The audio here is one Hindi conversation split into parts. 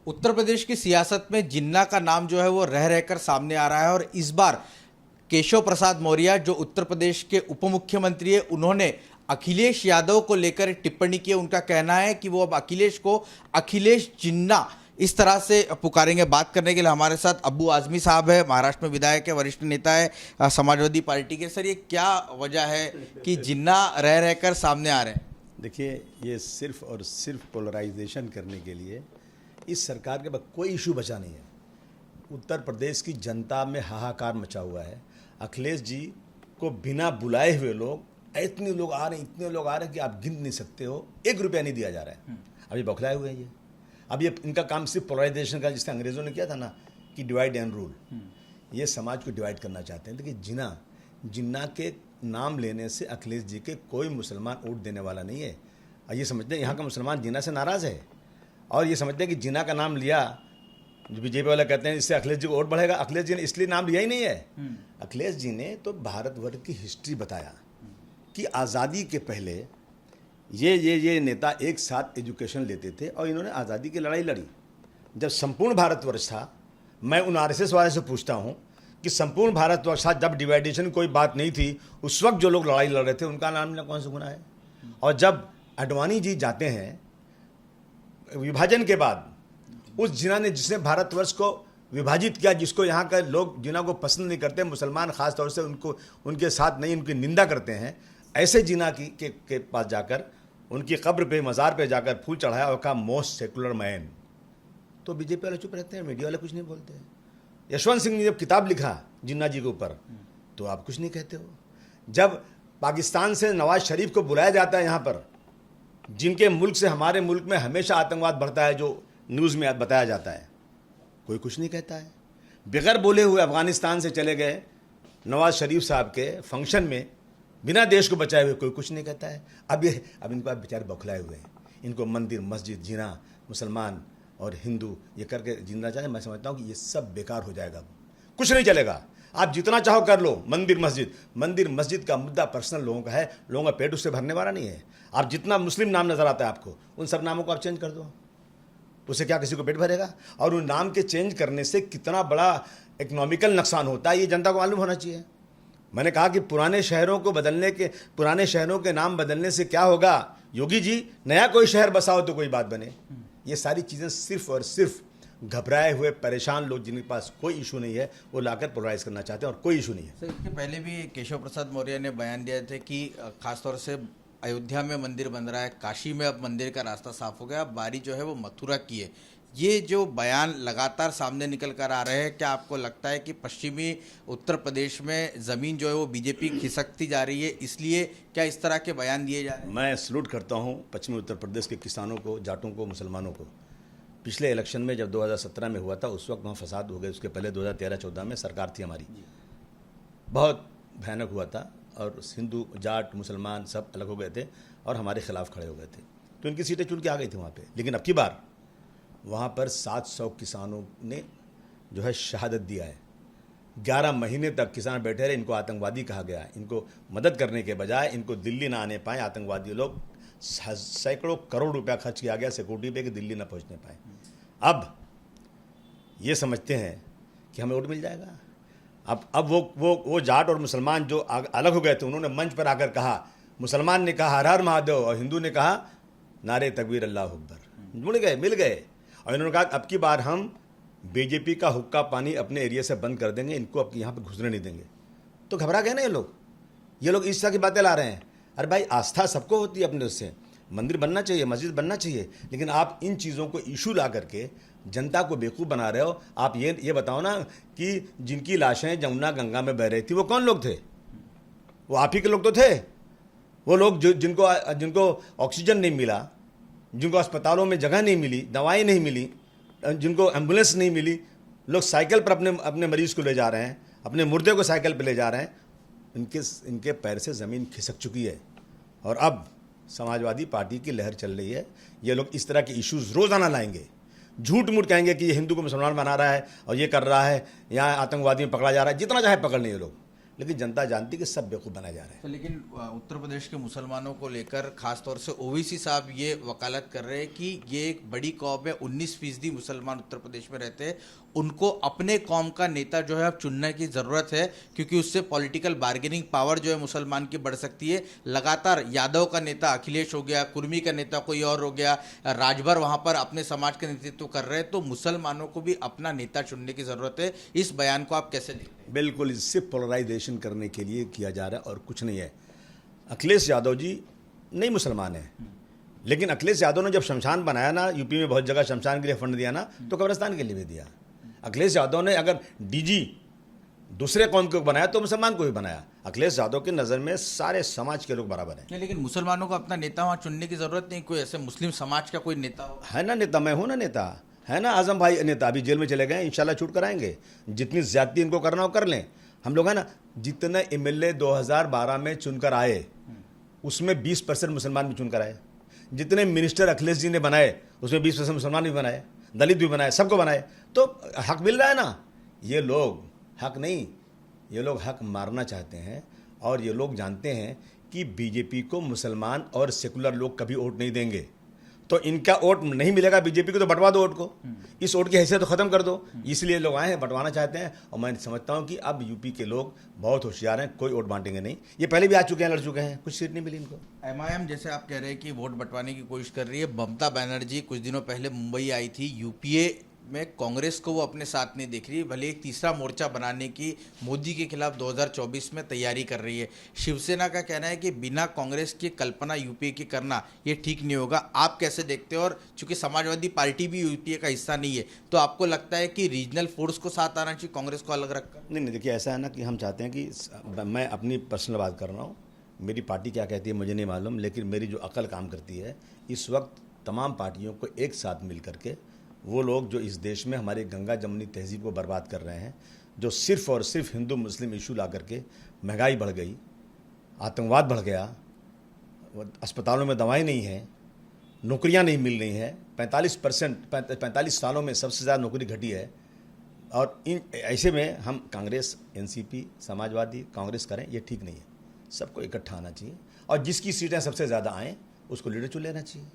उत्तर प्रदेश की सियासत में जिन्ना का नाम जो है वो रह रहकर सामने आ रहा है और इस बार केशव प्रसाद मौर्य जो उत्तर प्रदेश के उप मुख्यमंत्री है, उन्होंने अखिलेश यादव को लेकर टिप्पणी की। उनका कहना है कि वो अब अखिलेश को अखिलेश जिन्ना इस तरह से पुकारेंगे। बात करने के लिए हमारे साथ अब्बू आजमी साहब है, महाराष्ट्र में विधायक है, वरिष्ठ नेता है समाजवादी पार्टी के। सर, ये क्या वजह है कि जिन्ना रह रहकर सामने आ रहे हैं? देखिए, ये सिर्फ और सिर्फ पोलराइजेशन करने के लिए इस सरकार के पास कोई इशू बचा नहीं है। उत्तर प्रदेश की जनता में हाहाकार मचा हुआ है। अखिलेश जी को बिना बुलाए हुए लोग, इतने लोग आ रहे हैं, इतने लोग आ रहे हैं कि आप गिन नहीं सकते हो। 1 रुपया नहीं दिया जा रहा है। अभी बौखलाए हुए हैं ये। अब ये इनका काम सिर्फ पोलराइजेशन का, जिससे अंग्रेजों ने किया था ना कि डिवाइड एंड रूल, ये समाज को डिवाइड करना चाहते हैं। देखिए, जिन्ना के नाम लेने से अखिलेश जी के कोई मुसलमान वोट देने वाला नहीं है। और ये समझते हैं यहाँ का मुसलमान जिन्ना से नाराज़ है, और ये समझते हैं कि जिन्ना का नाम लिया, जो बीजेपी वाले कहते हैं इससे अखिलेश जी को वोट बढ़ेगा। अखिलेश जी ने इसलिए नाम लिया ही नहीं है। अखिलेश जी ने तो भारतवर्ष की हिस्ट्री बताया कि आज़ादी के पहले ये नेता एक साथ एजुकेशन लेते थे और इन्होंने आज़ादी की लड़ाई लड़ी। जब संपूर्ण भारतवर्ष था, मैं उन आरएसएस वाले से पूछता हूँ कि संपूर्ण भारतवर्ष था, जब डिवाइडेशन की कोई बात नहीं थी, उस वक्त जो लोग लड़ाई लड़ रहे थे उनका नाम ना कौन सा गुना है। और जब अडवाणी जी जाते हैं विभाजन के बाद, उस जिन्ना ने जिसने भारतवर्ष को विभाजित किया, जिसको यहाँ के लोग जिन्ना को पसंद नहीं करते, मुसलमान खास तौर से उनको उनके साथ नहीं, उनकी निंदा करते हैं, ऐसे जिन्ना के पास जाकर उनकी कब्र पे, मज़ार पे जाकर फूल चढ़ाया और कहा मोस्ट सेकुलर मैन। तो बीजेपी वाले चुप रहते हैं, मीडिया वाले कुछ नहीं बोलते हैं। यशवंत सिंह ने जब किताब लिखा जिन्ना जी के ऊपर, तो आप कुछ नहीं कहते हो। जब पाकिस्तान से नवाज शरीफ को बुलाया जाता है यहाँ पर, जिनके मुल्क से हमारे मुल्क में हमेशा आतंकवाद बढ़ता है, जो न्यूज़ में बताया जाता है, कोई कुछ नहीं कहता है। बगैर बोले हुए अफगानिस्तान से चले गए नवाज शरीफ साहब के फंक्शन में, बिना देश को बचाए हुए, कोई कुछ नहीं कहता है। अब इनको बेचारे बौखलाए हुए हैं। इनको मंदिर, मस्जिद, जीना, मुसलमान और हिंदू ये करके जीना चाहे। मैं समझता हूँ कि ये सब बेकार हो जाएगा, कुछ नहीं चलेगा। आप जितना चाहो कर लो, मंदिर मस्जिद का मुद्दा पर्सनल लोगों का है, लोगों का पेट उससे भरने वाला नहीं है। आप जितना मुस्लिम नाम नज़र आता है आपको, उन सब नामों को आप चेंज कर दो, उससे क्या किसी को पेट भरेगा? और उन नाम के चेंज करने से कितना बड़ा इकोनॉमिकल नुकसान होता है, ये जनता को मालूम होना चाहिए। मैंने कहा कि पुराने शहरों के नाम बदलने से क्या होगा? योगी जी, नया कोई शहर बसाओ तो कोई बात बने। ये सारी चीज़ें सिर्फ और सिर्फ घबराए हुए परेशान लोग, जिनके पास कोई इशू नहीं है, वो लाकर पोलराइज करना चाहते हैं, और कोई इशू नहीं है। सर, इसके पहले भी केशव प्रसाद मौर्य ने बयान दिया था कि खासतौर से अयोध्या में मंदिर बन रहा है, काशी में अब मंदिर का रास्ता साफ हो गया, अब बारी जो है वो मथुरा की है। ये जो बयान लगातार सामने निकल कर आ रहे हैं, क्या आपको लगता है कि पश्चिमी उत्तर प्रदेश में ज़मीन जो है वो बीजेपी खिसकती जा रही है, इसलिए क्या इस तरह के बयान दिए जा रहे हैं? मैं सलूट करता हूँ पश्चिमी उत्तर प्रदेश के किसानों को, जाटों को, मुसलमानों को। पिछले इलेक्शन में जब 2017 में हुआ था, उस वक्त वहाँ फसाद हो गए। उसके पहले 2013-14 में सरकार थी हमारी, बहुत भयानक हुआ था, और हिंदू, जाट, मुसलमान सब अलग हो गए थे और हमारे खिलाफ खड़े हो गए थे। तो इनकी सीटें चुन के आ गई थी वहाँ पे। लेकिन अब की बार वहाँ पर 700 किसानों ने जो है शहादत दिया है। 11 महीने तक किसान बैठे रहे, इनको आतंकवादी कहा गया। इनको मदद करने के बजाय इनको दिल्ली ना आने पाए आतंकवादी लोग। सैकड़ों करोड़ रुपया खर्च किया गया सिक्योरिटी पे कि दिल्ली ना पहुँचने पाए। अब ये समझते हैं कि हमें वोट मिल जाएगा। अब वो जाट और मुसलमान जो अलग हो गए थे, उन्होंने मंच पर आकर कहा, मुसलमान ने कहा हर हर महादेव और हिंदू ने कहा नारे तकबीर अल्लाह अकबर। जुड़ गए, मिल गए, और इन्होंने कहा अब की बार हम बीजेपी का हुक्का पानी अपने एरिया से बंद कर देंगे, इनको अब यहाँ पर घुसने नहीं देंगे। तो घबरा गए ना ये लोग इस तरह की बातें ला रहे हैं। अरे भाई, आस्था सबको होती है अपने उससे, मंदिर बनना चाहिए, मस्जिद बनना चाहिए, लेकिन आप इन चीज़ों को इशू ला करके जनता को बेवकूफ़ बना रहे हो। आप ये बताओ ना कि जिनकी लाशें जमुना गंगा में बह रही थी, वो कौन लोग थे? वो आप ही के लोग तो थे। वो लोग जिनको ऑक्सीजन नहीं मिला, जिनको अस्पतालों में जगह नहीं मिली, दवाएं नहीं मिली, जिनको एम्बुलेंस नहीं मिली, लोग साइकिल पर अपने मरीज़ को ले जा रहे हैं, अपने मुर्दे को साइकिल पर ले जा रहे हैं। इनके पैर से ज़मीन खिसक चुकी है, और अब समाजवादी पार्टी की लहर चल रही है। ये लोग इस तरह के इश्यूज़ रोज़ाना लाएंगे, झूठ मूठ कहेंगे कि ये हिंदू को मुसलमान बना रहा है और ये कर रहा है, यहाँ आतंकवादी में पकड़ा जा रहा है, जितना चाहे पकड़ लें ये लोग। लेकिन जनता जानती है कि सब बेवकूफ़ बनाए जा रहे हैं। तो लेकिन उत्तर प्रदेश के मुसलमानों को लेकर खासतौर से ओवैसी साहब ये वकालत कर रहे हैं कि ये एक बड़ी कौम है, 19% मुसलमान उत्तर प्रदेश में रहते हैं, उनको अपने कौम का नेता जो है अब चुनने की ज़रूरत है, क्योंकि उससे पॉलिटिकल बार्गेनिंग पावर जो है मुसलमान की बढ़ सकती है। लगातार यादव का नेता अखिलेश हो गया, कुर्मी का नेता कोई और हो गया, राजभर वहाँ पर अपने समाज का नेतृत्व कर रहे हैं, तो मुसलमानों को भी अपना नेता चुनने की ज़रूरत है। इस बयान को आप कैसे देखते हैं? बिल्कुल, इससे पोलराइजेशन करने के लिए किया जा रहा है और कुछ नहीं है। अखिलेश यादव जी नहीं मुसलमान है, लेकिन अखिलेश यादव ने जब शमशान बनाया ना, यूपी में बहुत जगह शमशान के लिए फंड दिया ना, तो कब्रिस्तान के लिए भी दिया। अखिलेश यादव ने अगर डीजी दूसरे कौम को बनाया तो मुसलमान को भी बनाया। अखिलेश यादव की नज़र में सारे समाज के लोग बराबर हैं। नहीं, लेकिन मुसलमानों को अपना नेता वहाँ चुनने की ज़रूरत नहीं, कोई ऐसे मुस्लिम समाज का कोई नेता हो। है ना नेता, मैं हूं ना नेता, है ना आजम भाई नेता, अभी जेल में चले गए, इंशाल्लाह छूट कराएंगे। जितनी ज्यादती इनको करना हो कर लें। हम लोग है ना, जितने एमएलए 2012 में चुनकर आए उसमें 20% मुसलमान भी चुनकर आए। जितने मिनिस्टर अखिलेश जी ने बनाए उसमें 20% मुसलमान भी बनाए, दलित भी बनाए, सबको बनाए, तो हक मिल रहा है ना। ये लोग हक नहीं, ये लोग हक मारना चाहते हैं। और ये लोग जानते हैं कि बीजेपी को मुसलमान और सेकुलर लोग कभी वोट नहीं देंगे, तो इनका वोट नहीं मिलेगा बीजेपी को, तो बंटवा दो वोट को, इस वोट की हैसियत तो खत्म कर दो। इसलिए लोग आए हैं, बंटवाना चाहते हैं। और मैं समझता हूं कि अब यूपी के लोग बहुत होशियार हैं, कोई वोट बांटेंगे नहीं। ये पहले भी आ चुके हैं, लड़ चुके हैं, कुछ सीट नहीं मिली इनको। एमआईएम जैसे आप कह रहे हैं कि वोट बंटवाने की कोशिश कर रही है, ममता बनर्जी कुछ दिनों पहले मुंबई आई थी, यूपीए में कांग्रेस को वो अपने साथ नहीं देख रही, भले एक तीसरा मोर्चा बनाने की मोदी के खिलाफ 2024 में तैयारी कर रही है। शिवसेना का कहना है कि बिना कांग्रेस की कल्पना यूपीए की करना ये ठीक नहीं होगा। आप कैसे देखते हो? और चूंकि समाजवादी पार्टी भी यूपीए का हिस्सा नहीं है, तो आपको लगता है कि रीजनल फोर्स को साथ आना चाहिए कांग्रेस को अलग रखकर? नहीं, देखिए ऐसा है ना कि हम चाहते हैं कि मैं अपनी पर्सनल बात कर रहा हूँ, मेरी पार्टी क्या कहती है मुझे नहीं मालूम, लेकिन मेरी जो अकल काम करती है, इस वक्त तमाम पार्टियों को एक साथ मिल करके वो लोग जो इस देश में हमारी गंगा जमुनी तहजीब को बर्बाद कर रहे हैं, जो सिर्फ़ और सिर्फ हिंदू मुस्लिम इशू ला करके महंगाई बढ़ गई, आतंकवाद बढ़ गया, अस्पतालों में दवाएं नहीं हैं, नौकरियां नहीं मिल रही हैं, 45 सालों में सबसे ज़्यादा नौकरी घटी है। और इन ऐसे में हम कांग्रेस, एनसीपी, समाजवादी, कांग्रेस करें, ये ठीक नहीं है। सबको इकट्ठा आना चाहिए और जिसकी सीटें सबसे ज़्यादा आएँ उसको लीडर चुन लेना चाहिए।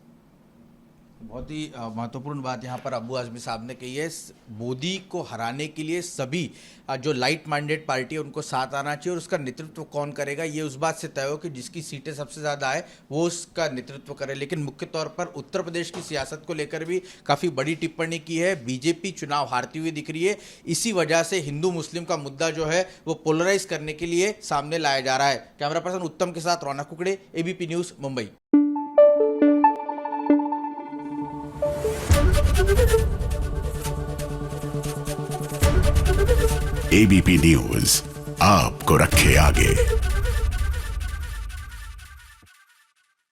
बहुत ही महत्वपूर्ण बात यहाँ पर अबू आजमी साहब ने कही है। मोदी को हराने के लिए सभी जो लाइट माइंडेड पार्टी है उनको साथ आना चाहिए, और उसका नेतृत्व कौन करेगा ये उस बात से तय हो कि जिसकी सीटें सबसे ज़्यादा आए वो उसका नेतृत्व करे। लेकिन मुख्य तौर पर उत्तर प्रदेश की सियासत को लेकर भी काफ़ी बड़ी टिप्पणी की है। बीजेपी चुनाव हारती हुई दिख रही है, इसी वजह से हिंदू मुस्लिम का मुद्दा जो है वो पोलराइज करने के लिए सामने लाया जा रहा है। कैमरा पर्सन उत्तम के साथ Raunak Kukde, ABP news, Mumbai. ABP news आपको रखे आगे।